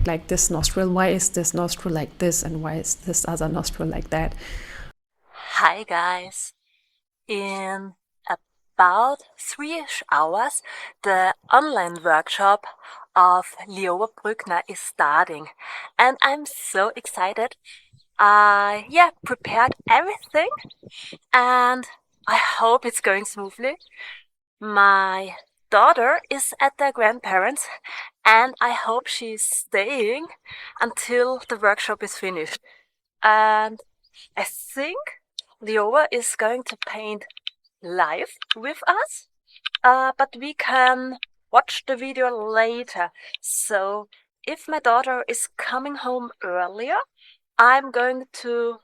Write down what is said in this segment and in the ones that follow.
like this nostril? Why is this nostril like this, and why is this other nostril like that? Hi guys! In about 3-ish hours, the online workshop of Lioba Brückner is starting, and I'm so excited. I prepared everything, and I hope it's going smoothly. My daughter is at their grandparents, and I hope she's staying until the workshop is finished. And I think Lioba is going to paint live with us, but we can watch the video later. So if my daughter is coming home earlier, I'm going to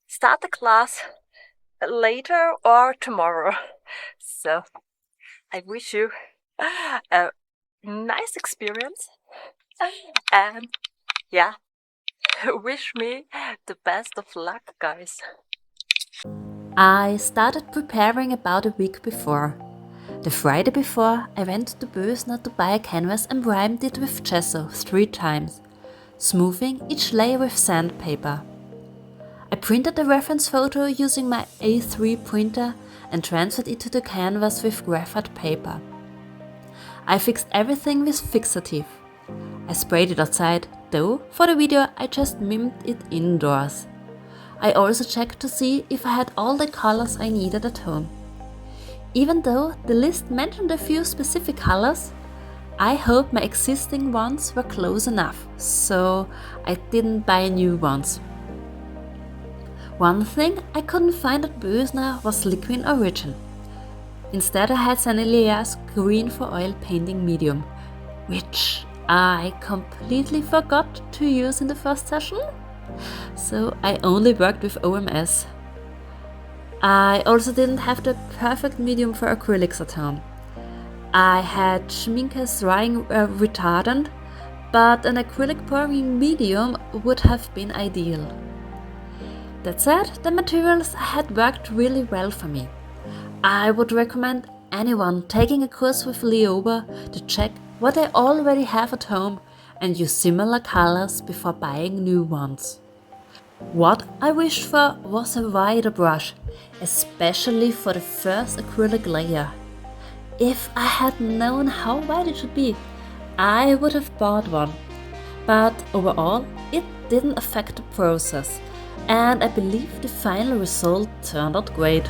start the class later or tomorrow. So I wish you a nice experience, and wish me the best of luck, guys. I started preparing about a week before. The Friday before, I went to Brückners to buy a canvas and primed it with gesso 3 times, smoothing each layer with sandpaper. I printed a reference photo using my A3 printer and transferred it to the canvas with graphite paper. I fixed everything with fixative. I sprayed it outside, though for the video I just mimicked it indoors. I also checked to see if I had all the colors I needed at home. Even though the list mentioned a few specific colors, I hope my existing ones were close enough, so I didn't buy new ones. One thing I couldn't find at Brückner was liquid origin. Instead I had Sanilia's green for oil painting medium, which I completely forgot to use in the first session, so I only worked with OMS. I also didn't have the perfect medium for acrylics at home. I had Schminke's drying retardant, but an acrylic pouring medium would have been ideal. That said, the materials had worked really well for me. I would recommend anyone taking a course with Lioba to check what they already have at home and use similar colors before buying new ones. What I wished for was a wider brush, especially for the first acrylic layer. If I had known how wide it should be, I would have bought one. But overall, it didn't affect the process, and I believe the final result turned out great.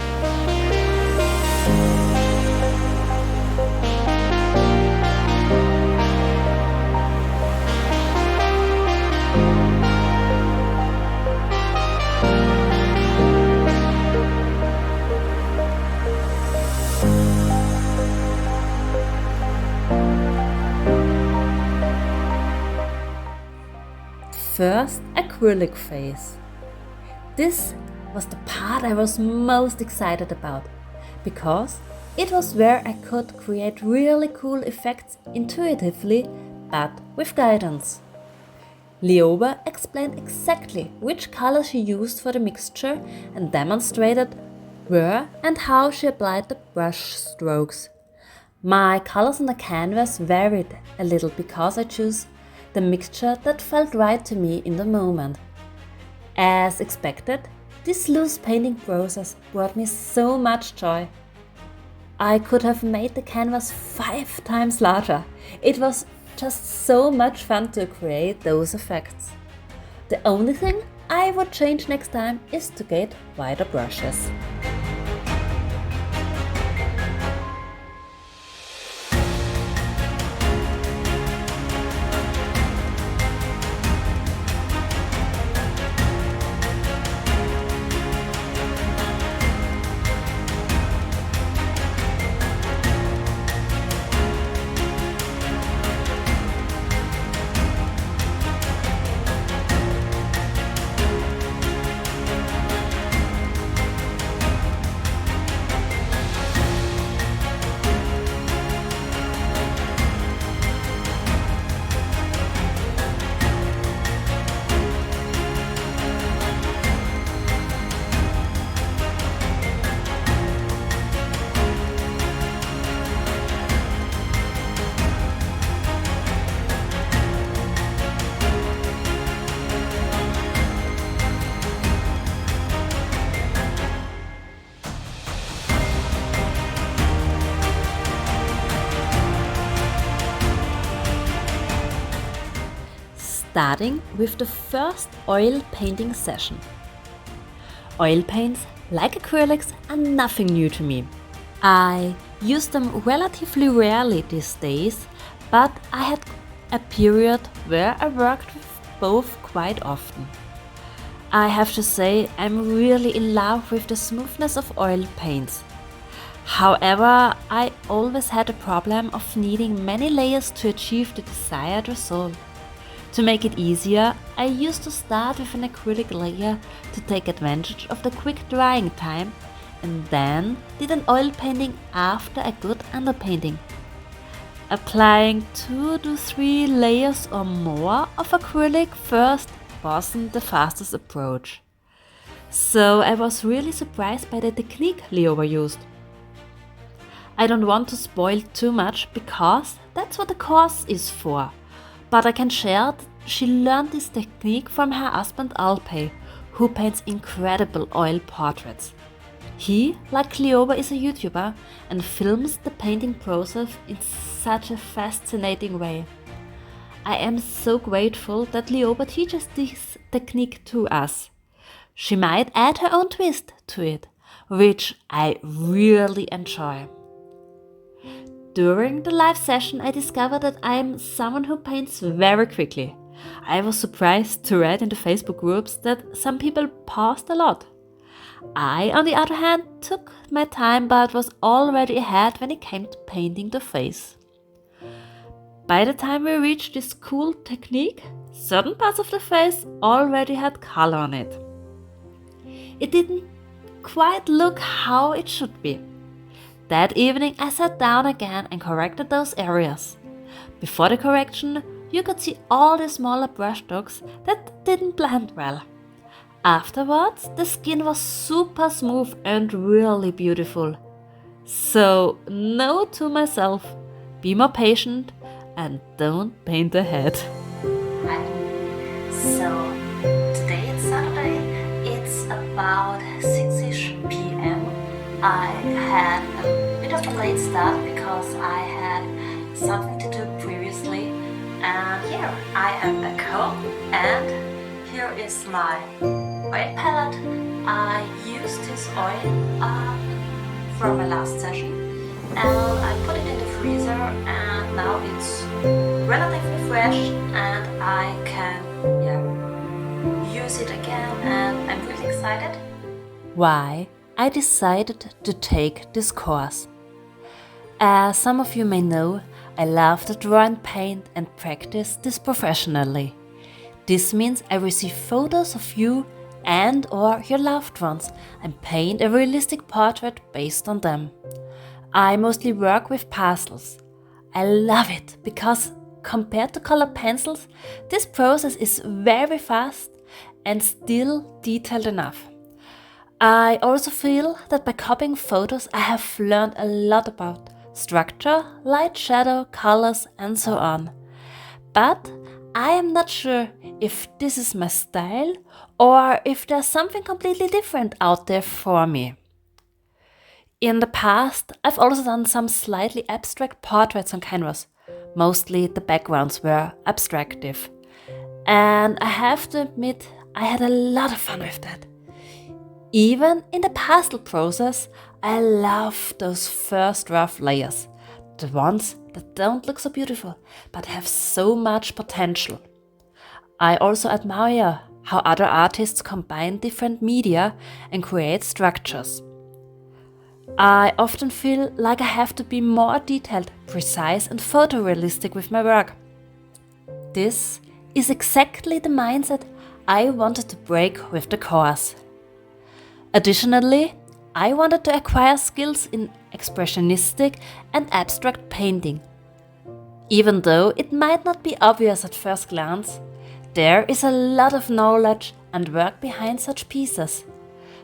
First, acrylic phase. This was the part I was most excited about, because it was where I could create really cool effects intuitively, but with guidance. Lioba explained exactly which color she used for the mixture and demonstrated where and how she applied the brush strokes. My colors on the canvas varied a little because I chose the mixture that felt right to me in the moment. As expected, this loose painting process brought me so much joy. I could have made the canvas 5 times larger. It was just so much fun to create those effects. The only thing I would change next time is to get wider brushes. starting with the first oil painting session. Oil paints, like acrylics, are nothing new to me. I use them relatively rarely these days, but I had a period where I worked with both quite often. I have to say I'm really in love with the smoothness of oil paints. However, I always had a problem of needing many layers to achieve the desired result. To make it easier, I used to start with an acrylic layer to take advantage of the quick drying time, and then did an oil painting after a good underpainting. Applying 2 to 3 layers or more of acrylic first wasn't the fastest approach. So I was really surprised by the technique Lioba used. I don't want to spoil too much because that's what the course is for, but I can share that she learned this technique from her husband Alpay, who paints incredible oil portraits. He, like Lioba, is a YouTuber and films the painting process in such a fascinating way. I am so grateful that Lioba teaches this technique to us. She might add her own twist to it, which I really enjoy. During the live session, I discovered that I am someone who paints very quickly. I was surprised to read in the Facebook groups that some people paused a lot. I, on the other hand, took my time but was already ahead when it came to painting the face. By the time we reached this cool technique, certain parts of the face already had color on it. It didn't quite look how it should be. That evening I sat down again and corrected those areas. Before the correction, you could see all the smaller brush strokes that didn't blend well. Afterwards, the skin was super smooth and really beautiful. So, note to myself, be more patient and don't paint the head. Hi. So, today it's Saturday, it's about 6ish p.m. I had a bit of a late start because I had something to do previously, and here I am back home, and here is my oil palette. I used this oil from my last session, and I put it in the freezer, and now it's relatively fresh and I can use it again, and I'm really excited. Why I decided to take this course. As some of you may know, I love to draw and paint and practice this professionally. This means I receive photos of you and or your loved ones and paint a realistic portrait based on them. I mostly work with pastels. I love it because compared to colored pencils, this process is very fast and still detailed enough. I also feel that by copying photos I have learned a lot about structure, light, shadow, colors and so on. But I am not sure if this is my style or if there's something completely different out there for me. In the past, I've also done some slightly abstract portraits on canvas. Mostly the backgrounds were abstractive. And I have to admit, I had a lot of fun with that. Even in the pastel process, I love those first rough layers. The ones that don't look so beautiful, but have so much potential. I also admire how other artists combine different media and create structures. I often feel like I have to be more detailed, precise and photorealistic with my work. This is exactly the mindset I wanted to break with the course. Additionally, I wanted to acquire skills in expressionistic and abstract painting. Even though it might not be obvious at first glance, there is a lot of knowledge and work behind such pieces.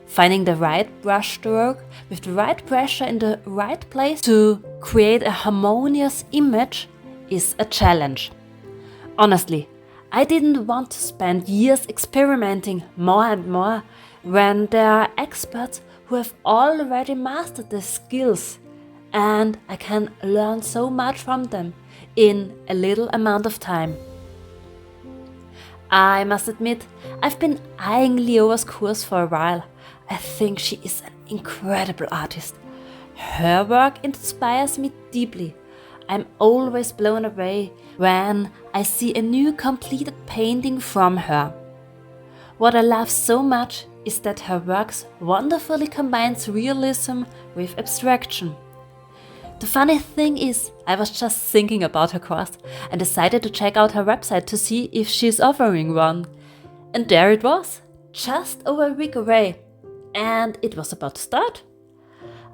Finding the right brush stroke with the right pressure in the right place to create a harmonious image is a challenge. Honestly, I didn't want to spend years experimenting more and more when there are experts who have already mastered the skills, and I can learn so much from them in a little amount of time. I must admit, I've been eyeing Lioba's course for a while. I think she is an incredible artist. Her work inspires me deeply. I'm always blown away when I see a new completed painting from her. What I love so much is that her works wonderfully combines realism with abstraction. The funny thing is, I was just thinking about her course and decided to check out her website to see if she's offering one. And there it was, just over a week away, and it was about to start.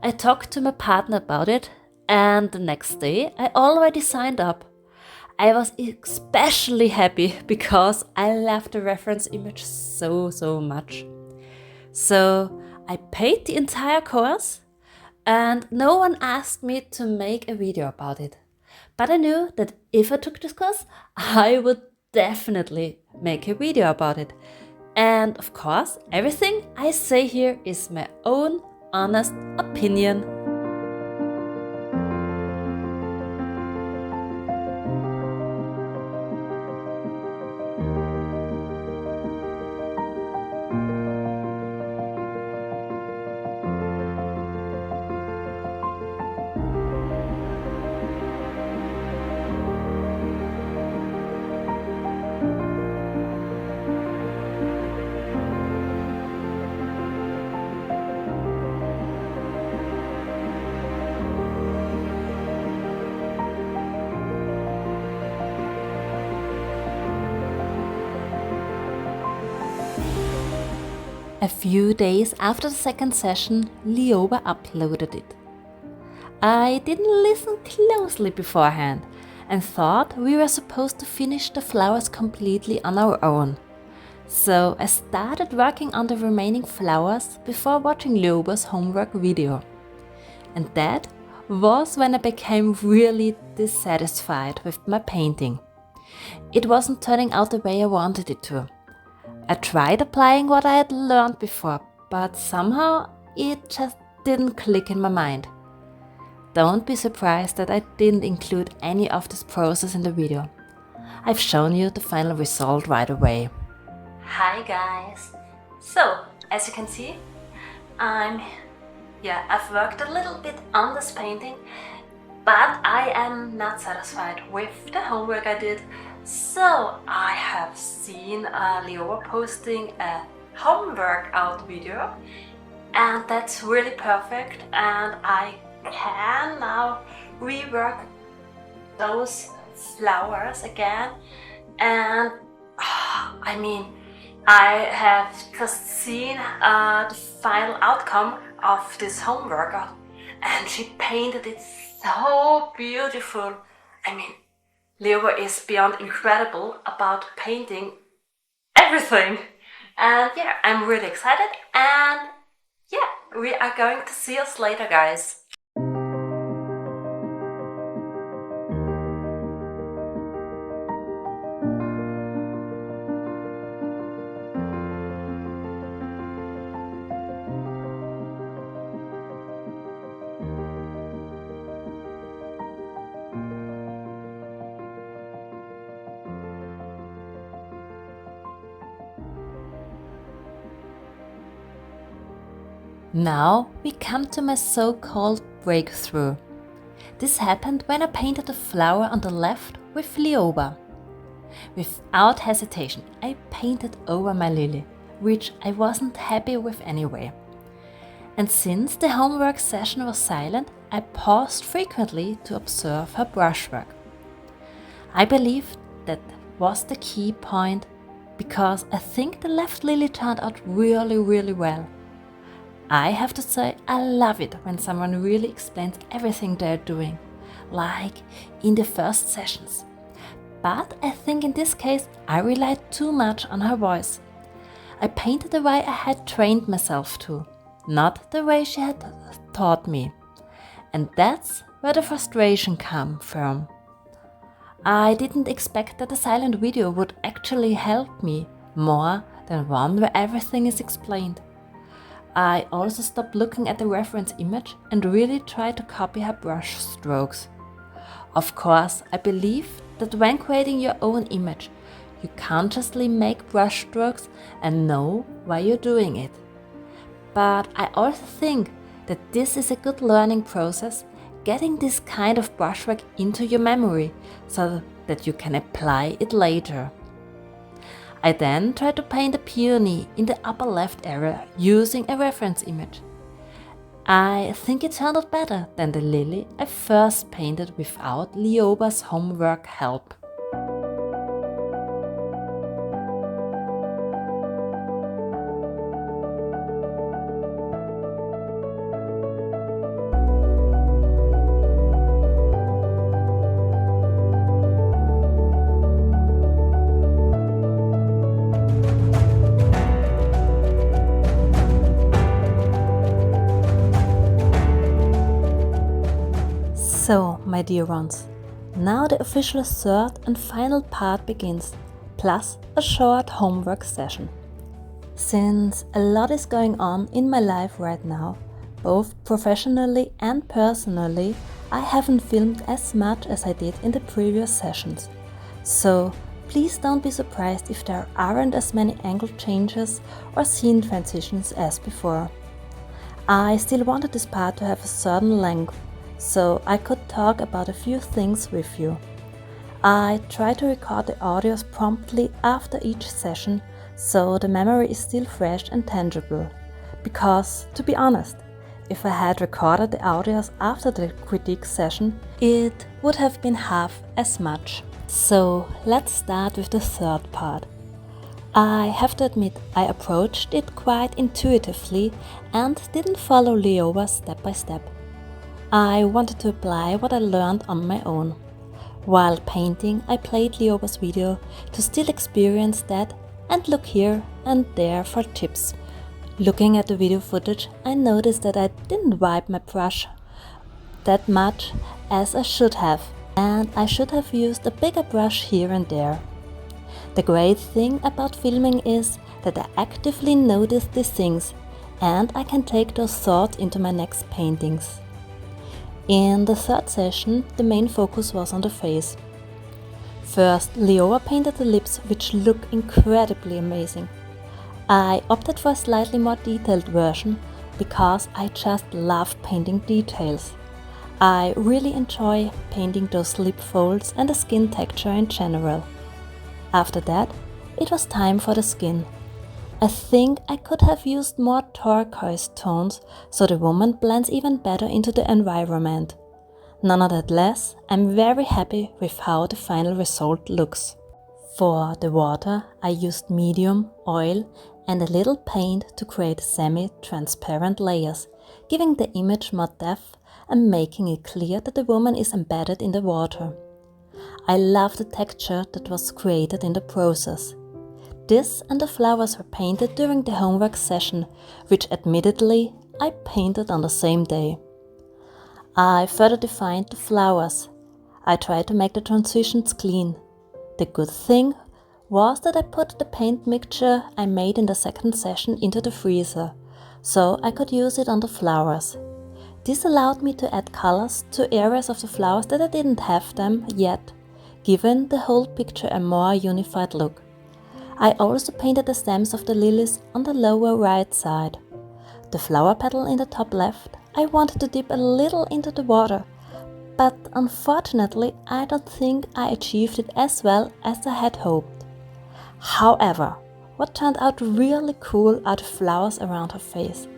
I talked to my partner about it, and the next day I already signed up. I was especially happy because I love the reference image so much. So I paid the entire course, and no one asked me to make a video about it. But I knew that if I took this course, I would definitely make a video about it. And of course, everything I say here is my own honest opinion. A few days after the second session, Lioba uploaded it. I didn't listen closely beforehand and thought we were supposed to finish the flowers completely on our own. So I started working on the remaining flowers before watching Lioba's homework video. And that was when I became really dissatisfied with my painting. It wasn't turning out the way I wanted it to. I tried applying what I had learned before, but somehow it just didn't click in my mind. Don't be surprised that I didn't include any of this process in the video. I've shown you the final result right away. Hi guys! So, as you can see, I've worked a little bit on this painting, but I am not satisfied with the homework I did. So I have seen Lioba posting a home workout video, and that's really perfect, and I can now rework those flowers again. And I have just seen the final outcome of this home workout, and she painted it so beautiful. Lioba is beyond incredible about painting everything. And yeah, I'm really excited, and yeah, we are going to see us later, guys. Now we come to my so-called breakthrough. This happened when I painted the flower on the left with Lioba. Without hesitation, I painted over my lily, which I wasn't happy with anyway. And since the homework session was silent, I paused frequently to observe her brushwork. I believe that was the key point, because I think the left lily turned out really well. I have to say, I love it when someone really explains everything they're doing, like in the first sessions. But I think in this case I relied too much on her voice. I painted the way I had trained myself to, not the way she had taught me. And that's where the frustration came from. I didn't expect that a silent video would actually help me more than one where everything is explained. I also stopped looking at the reference image and really tried to copy her brush strokes. Of course, I believe that when creating your own image, You consciously make brushstrokes and know why you're doing it. But I also think that this is a good learning process, getting this kind of brushwork into your memory so that you can apply it later. I then tried to paint a peony in the upper left area using a reference image. I think it turned out better than the lily I first painted without Lioba's homework help. So, my dear ones, now the official third and final part begins, plus a short homework session. Since a lot is going on in my life right now, both professionally and personally, I haven't filmed as much as I did in the previous sessions. So, please don't be surprised if there aren't as many angle changes or scene transitions as before. I still wanted this part to have a certain length, so I could talk about a few things with you. I try to record the audios promptly after each session, so the memory is still fresh and tangible. Because, to be honest, if I had recorded the audios after the critique session, it would have been half as much. So let's start with the third part. I have to admit I approached it quite intuitively and didn't follow Lioba step by step. I wanted to apply what I learned on my own. While painting, I played Lioba's video to still experience that and look here and there for tips. Looking at the video footage, I noticed that I didn't wipe my brush that much as I should have, and I should have used a bigger brush here and there. The great thing about filming is that I actively notice these things, and I can take those thoughts into my next paintings. In the third session, the main focus was on the face. First, Lioba painted the lips, which look incredibly amazing. I opted for a slightly more detailed version because I just love painting details. I really enjoy painting those lip folds and the skin texture in general. After that, it was time for the skin. I think I could have used more turquoise tones so the woman blends even better into the environment. Nonetheless, I'm very happy with how the final result looks. For the water, I used medium, oil and a little paint to create semi-transparent layers, giving the image more depth and making it clear that the woman is embedded in the water. I love the texture that was created in the process. This and the flowers were painted during the homework session, which admittedly I painted on the same day. I further defined the flowers. I tried to make the transitions clean. The good thing was that I put the paint mixture I made in the second session into the freezer, so I could use it on the flowers. This allowed me to add colors to areas of the flowers that I didn't have them yet, giving the whole picture a more unified look. I also painted the stems of the lilies on the lower right side. The flower petal in the top left, I wanted to dip a little into the water, but unfortunately I don't think I achieved it as well as I had hoped. However, what turned out really cool are the flowers around her face.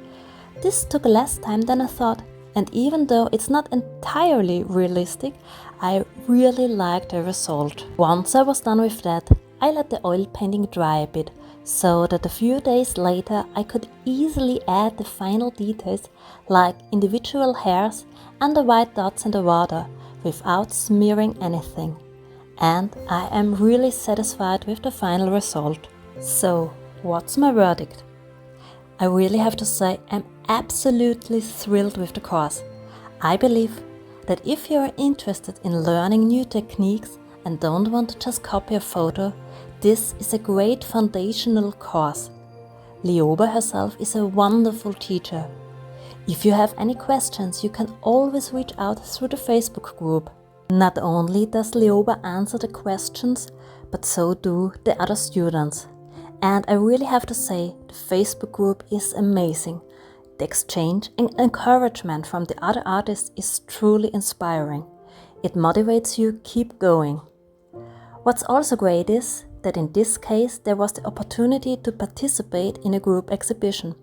This took less time than I thought, and even though it's not entirely realistic, I really liked the result. Once I was done with that, I let the oil painting dry a bit, so that a few days later I could easily add the final details like individual hairs and the white dots in the water without smearing anything. And I am really satisfied with the final result. So, what's my verdict? I really have to say I'm absolutely thrilled with the course. I believe that if you are interested in learning new techniques and don't want to just copy a photo, this is a great foundational course. Lioba herself is a wonderful teacher. If you have any questions, you can always reach out through the Facebook group. Not only does Lioba answer the questions, but so do the other students. And I really have to say, the Facebook group is amazing. The exchange and encouragement from the other artists is truly inspiring. It motivates you to keep going. What's also great is that in this case there was the opportunity to participate in a group exhibition.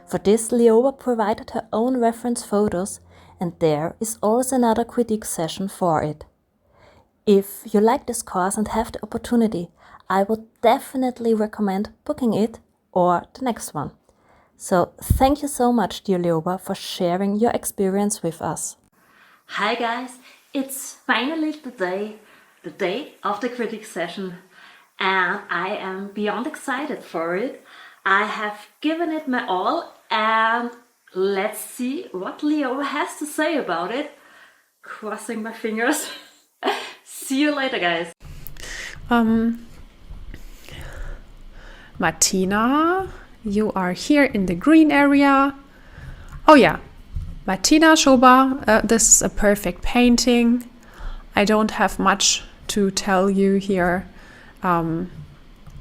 For this, Lioba provided her own reference photos, and there is also another critique session for it. If you like this course and have the opportunity, I would definitely recommend booking it or the next one. So thank you so much, dear Lioba, for sharing your experience with us. Hi guys, it's finally the day of the critique session, and I am beyond excited for it. I have given it my all, and let's see what Lioba has to say about it. Crossing my fingers. See you later, guys. Martina, you are here in the green area. Oh yeah, Martina Schober, this is a perfect painting. I don't have much to tell you here.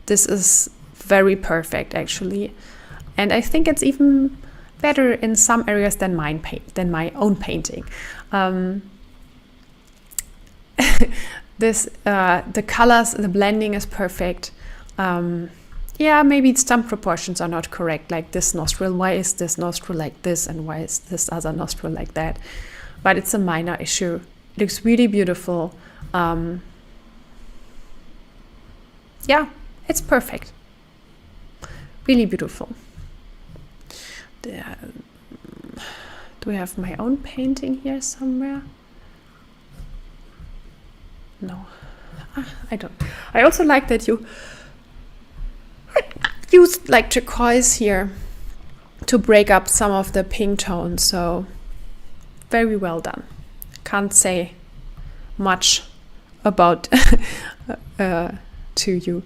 This is very perfect actually, and I think it's even better in some areas than my own painting. The colors, the blending is perfect. Yeah, maybe some proportions are not correct, like this nostril. Why is this nostril like this and why is this other nostril like that? But it's a minor issue. It looks really beautiful. Yeah, it's perfect. Really beautiful. Do we have my own painting here somewhere? No, I don't. I also like that you used like turquoise here to break up some of the pink tones, so very well done. Can't say much about to you.